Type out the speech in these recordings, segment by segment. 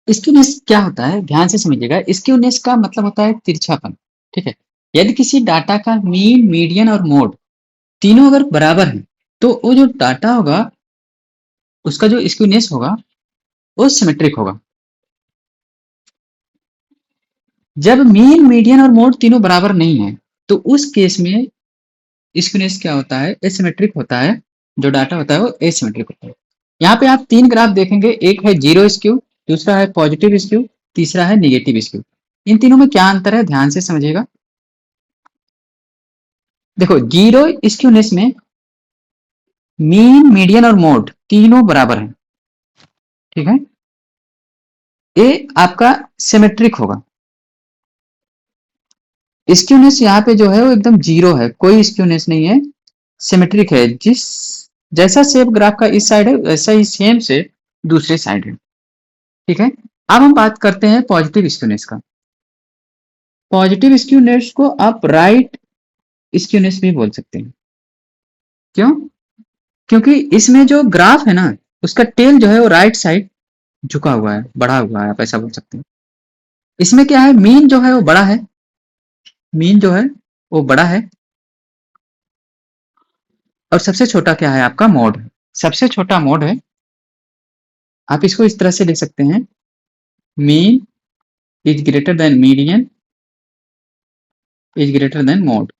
Skewness क्या होता है, ध्यान से समझिएगा। स्क्यूनेस का मतलब होता है तिरछापन। ठीक है। यदि किसी डाटा का मीन, मीडियन और मोड तीनों अगर बराबर हैं, तो वो जो डाटा होगा उसका जो स्क्यूनेस होगा वो सिमेट्रिक होगा। जब मीन, मीडियन और मोड तीनों बराबर नहीं है, तो उस केस में स्क्यूनेस क्या होता है, एसिमेट्रिक होता है। जो डाटा होता है वो एसिमेट्रिक होता है। यहाँ पे आप तीन ग्राफ देखेंगे, एक है जीरो स्क्यू, दूसरा है पॉजिटिव स्क्यू, तीसरा है निगेटिव स्क्यू। इन तीनों में क्या अंतर है, ध्यान से समझिएगा। देखो, जीरो स्क्यूनेस में मीन, मीडियन और मोड तीनों बराबर हैं। ठीक है। ये आपका सिमेट्रिक होगा। स्क्यूनेस यहाँ पे जो है वो एकदम जीरो है, कोई स्क्यूनेस नहीं है, सिमेट्रिक है। जिस जैसा शेप ग्राफ का इस साइड है वैसा ही सेम से दूसरे साइड है। ठीक है। अब हम बात करते हैं पॉजिटिव स्क्यूनेस का। पॉजिटिव स्क्यूनेस को आप राइट स्क्यूनेस भी बोल सकते हैं। क्यों? क्योंकि इसमें जो ग्राफ है ना, उसका टेल जो है वो राइट साइड झुका हुआ है, बढ़ा हुआ है, आप ऐसा बोल सकते हैं। इसमें क्या है, मीन जो है वो बड़ा है, मीन जो है वो बड़ा है, और सबसे छोटा क्या है, आपका मोड है। सबसे छोटा मोड है। आप इसको इस तरह से लिख सकते हैं, mean is greater than median is greater than mode.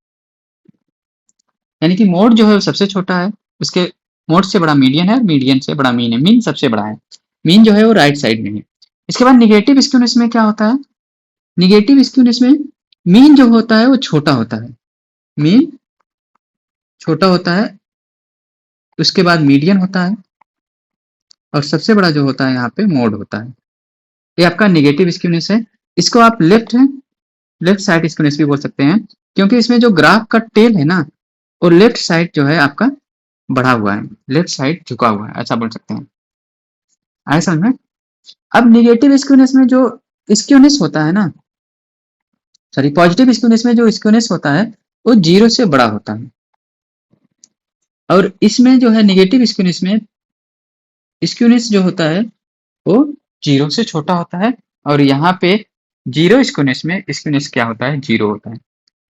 यानी कि मोड जो है वो सबसे छोटा है, उसके मोड से बड़ा मीडियन है, मीडियन से बड़ा मीन है, मीन सबसे बड़ा है। मीन जो है वो राइट साइड में है। इसके बाद निगेटिव स्क्यूनेस में क्या होता है, निगेटिव स्क्यूनेस में मीन जो होता है वो छोटा होता है, मीन छोटा होता है, उसके बाद मीडियन होता है, और सबसे बड़ा जो होता है यहाँ पे मोड होता है। ये आपका निगेटिव स्क्यूनेस है। इसको आप लेफ्ट साइड स्क्यूनेस भी बोल सकते हैं, क्योंकि इसमें जो ग्राफ का टेल है ना, वो लेफ्ट साइड जो है आपका बढ़ा हुआ है, लेफ्ट साइड झुका हुआ है, ऐसा बोल सकते हैं। आए समझ में? अब निगेटिव स्क्यूनेस में जो स्क्यूनेस होता है ना, सॉरी, पॉजिटिव स्क्यूनेस में जो स्क्यूनेस होता है वो जीरो से बड़ा होता है, और इसमें जो है निगेटिव स्क्यूनेस में स्क्यूनेस जो होता है वो जीरो से छोटा होता है, और यहाँ पे जीरो स्क्यूनेस में स्क्यूनेस क्या होता है, जीरो होता है।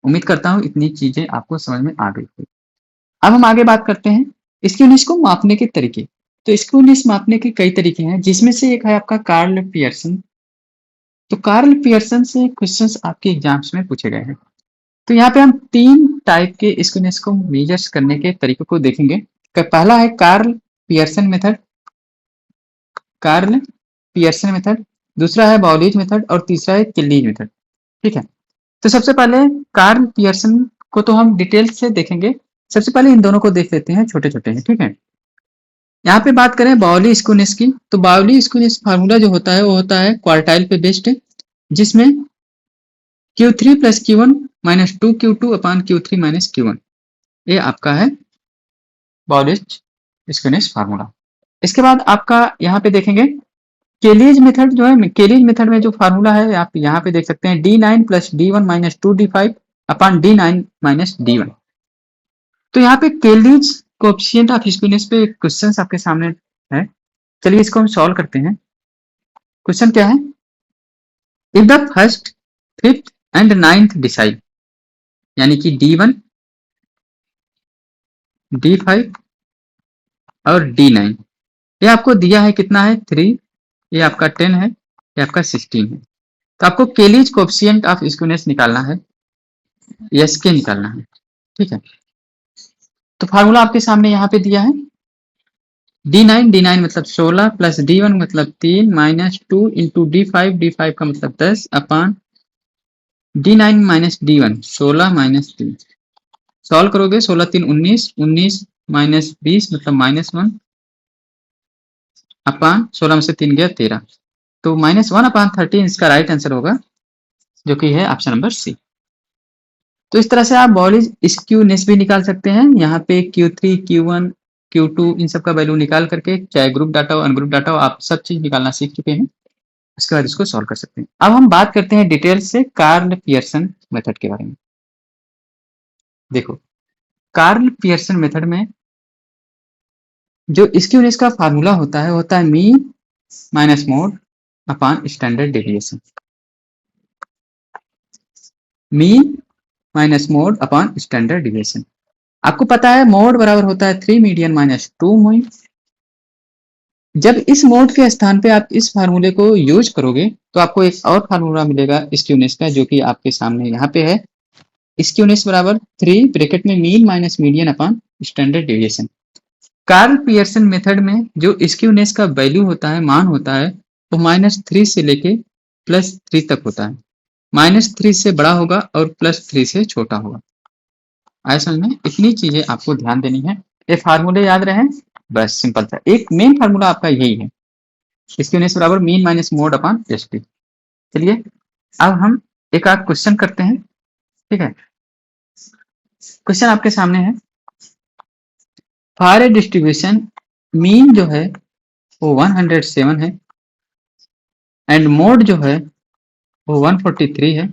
उम्मीद करता हूँ इतनी चीजें आपको समझ में आ गई होगी। अब हम आगे बात करते हैं स्क्यूनेस को मापने के तरीके। तो स्क्यूनेस मापने के कई तरीके हैं, जिसमें से एक है आपका कार्ल पियर्सन। तो कार्ल पियर्सन से क्वेश्चंस आपके एग्जाम्स में पूछे गए हैं। तो यहाँ पे हम तीन टाइप के स्क्यूनेस को मेजर्स करने के तरीकों को देखेंगे। पहला है Karl Pearson method, Karl Pearson method, दूसरा है बाउलीज मेथड, और तीसरा है किल्लीज मेथड। ठीक है। तो सबसे पहले कार्ल पियर्सन को तो हम डिटेल से देखेंगे। सबसे पहले इन दोनों को देख लेते हैं, छोटे छोटे हैं। ठीक है। यहाँ पे बात करें बाउली स्क्यूनेस की, तो बाउली स्क्यूनेस फार्मूला जो होता है वो होता है क्वार्टाइल पे बेस्ड, जिसमें Q3 plus Q1 minus 2Q2 अपान Q3 माइनस Q1, ये आपका है बाउलिच स्क्यूनेस फार्मूला। इसके बाद आपका यहाँ पे देखेंगे केलीज मेथड जो है, केलीज मेथड में जो फार्मूला है आप यहाँ पे देख सकते हैं, D9 plus D1 minus 2D5 अपान D9 माइनस D1। तो यहाँ पे केलीज कोएफिशिएंट ऑफ स्क्यूनेस पे क्वेश्चन आपके सामने है। चलिए इसको हम सॉल्व करते हैं। क्वेश्चन क्या है, if the first, fifth and ninth decide, यानी कि D1, D5 और D9, ये आपको दिया है कितना है, 3, ये आपका 10 है, ये आपका 16 है। तो आपको केलीज कोएफिशिएंट ऑफ स्क्यूनेस निकालना है, एस के निकालना है। ठीक है। तो फार्मूला आपके सामने यहाँ पे दिया है, D9 मतलब 16 प्लस D1 मतलब 3 माइनस 2 इंटू D5 का मतलब 10 अपान D9 minus D1 16 minus 3। Solve करोगे, 16 3 19, 19 माइनस 20 मतलब -1 अपान 16 में से 3 गया 13, तो -1 अपान 13 इसका राइट आंसर होगा, जो कि है ऑप्शन नंबर सी। तो इस तरह से आप बॉलीज स्क्यूनेस भी निकाल सकते हैं। यहाँ पे Q3 Q1 Q2 इन सब का वैल्यू निकाल करके, चाहे ग्रुप डाटा हो अनग्रुप डाटा हो, आप सब चीज निकालना सीख चुके हैं। उसके बाद इसको सॉल्व कर सकते हैं। अब हम बात करते हैं डिटेल से कार्ल पियर्सन मेथड के बारे में। देखो, कार्ल पियर्सन मेथड में जो स्क्यूनेस का फार्मूला होता है mean minus mode upon standard deviation, mean minus mode upon standard deviation. आपको पता है मोड बराबर होता है 3 मीडियन माइनस 2 मीन। जब इस मोड के स्थान पे आप इस फार्मूले को यूज करोगे तो आपको एक और फार्मूला मिलेगा स्क्यूनेस का, जो कि आपके सामने यहाँ पे है। स्क्यूनेस बराबर 3 ब्रैकेट में mean minus median upon standard deviation. Karl Pearson method में जो स्क्यूनेस का वैल्यू होता है, मान होता है, वो -3 से लेके +3 तक होता है। -3 से बड़ा होगा और +3 से छोटा होगा। आया समझ में? इतनी चीजें आपको ध्यान देनी है। ये फार्मूले याद रहे, बस सिंपल था। एक मेन फार्मूला आपका यही है, स्क्यूनेस बराबर mean minus mode upon ST. चलिए अब हम एक आध क्वेश्चन करते हैं, ठीक है। क्वेश्चन आपके सामने है, फॉर ए डिस्ट्रीब्यूशन मीन जो है वो 107 है एंड मोड जो है वो 143 है,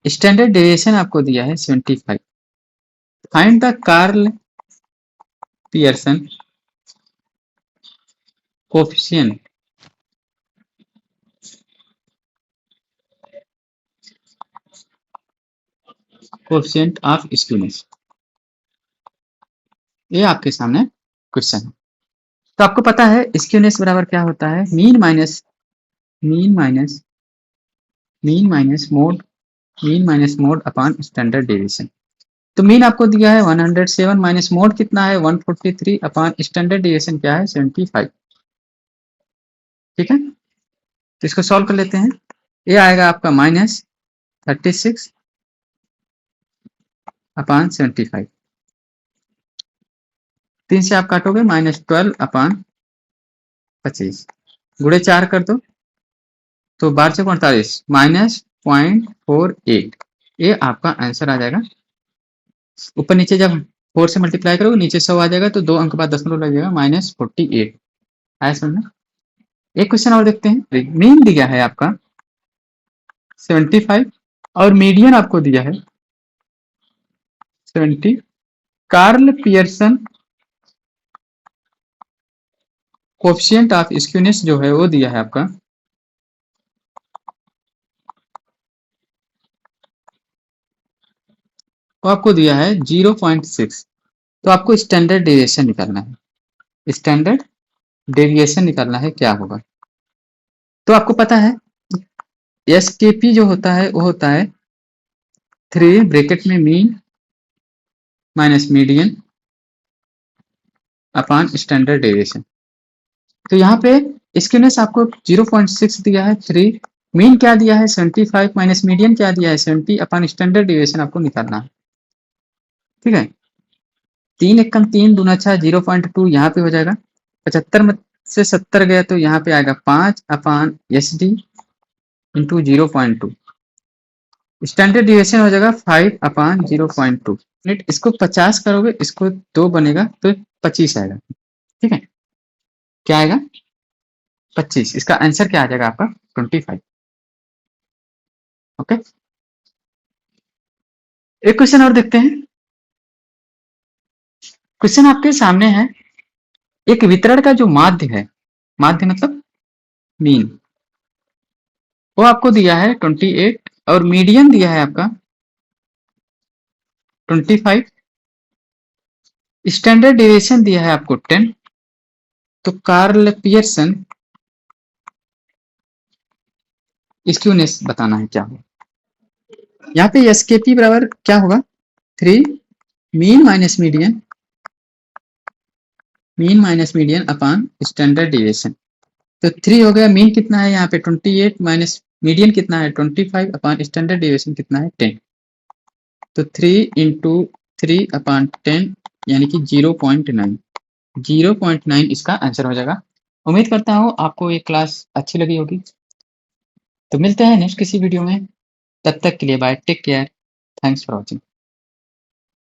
स्टैंडर्ड डेविएशन आपको दिया है 75। Find the Karl Pearson coefficient of skewness. ये आपके सामने क्वेश्चन है। तो आपको पता है स्क्यूनेस बराबर क्या होता है, mean minus mode upon standard deviation. तो मीन आपको दिया है 107 माइनस मोड कितना है 143 अपॉन स्टैंडर्ड डेविएशन क्या है 75। ठीक है, तो इसको सॉल्व कर लेते हैं। ये आएगा आपका -36 अपॉन 75, 3 से आप काटोगे -12 अपॉन 25, गुणे 4 कर दो तो 12 से 48 -0.48। ये आपका आंसर आ जाएगा। ऊपर नीचे जब 4 से मल्टीप्लाई करोगे नीचे 100 आ जाएगा, तो 2 अंक बाद दशमलव लग जाएगा -48। आया समझ में? एक क्वेश्चन और देखते हैं। मीन दिया है आपका 75 और मीडियन आपको दिया है 70। Karl Pearson coefficient of skewness जो है वो दिया है आपका वो आपको दिया है 0.6। तो आपको स्टैंडर्ड डेविएशन निकालना है। स्टैंडर्ड डेविएशन निकालना है, क्या होगा? तो आपको पता है एसकेपी जो होता है वो होता है 3 ब्रैकेट में mean minus median upon standard deviation. तो यहाँ पे स्क्यूनेस आपको 0.6 दिया है, 3 मीन क्या दिया है 75 माइनस मीडियन क्या दिया है 70 अपॉन स्टैंडर्ड डेविएशन आपको निकालना है। ठीक है, 3 एकम 3 दूना 6 0.2 यहाँ पे हो जाएगा। 75 से 70 गया तो यहाँ पे आएगा 5 upon S D into 0.2। Standard deviation हो जाएगा 5 अपॉन 0.2। इसको 50 करोगे, इसको 2 बनेगा तो 25 आएगा। ठीक है, क्या आएगा 25। इसका आंसर क्या आ जाएगा आपका 25। ओके, एक क्वेश्चन और देखते हैं। क्वेश्चन आपके सामने है, एक वितरण का जो माध्य है, माध्य मतलब मीन, वो आपको दिया है 28 और मीडियन दिया है आपका 25। स्टैंडर्ड डेविएशन दिया है आपको 10। तो कार्ल पियर्सन स्क्यूनेस बताना है क्या होगा। यहाँ पे एसकेपी बराबर क्या होगा 3 mean minus median upon standard deviation. तो 3 हो गया, मीन कितना है यहाँ पे 28 माइनस मीडियन कितना है 25 अपॉन स्टैंडर्ड डेविएशन कितना है 10। तो 3 इंटू 3 अपॉन 10 यानी कि 0.9। 0.9 इसका आंसर हो जाएगा। उम्मीद करता हूँ आपको ये क्लास अच्छी लगी होगी। तो मिलते हैं नेक्स्ट किसी वीडियो में, तब तक के लिए bye, take care, thanks for watching.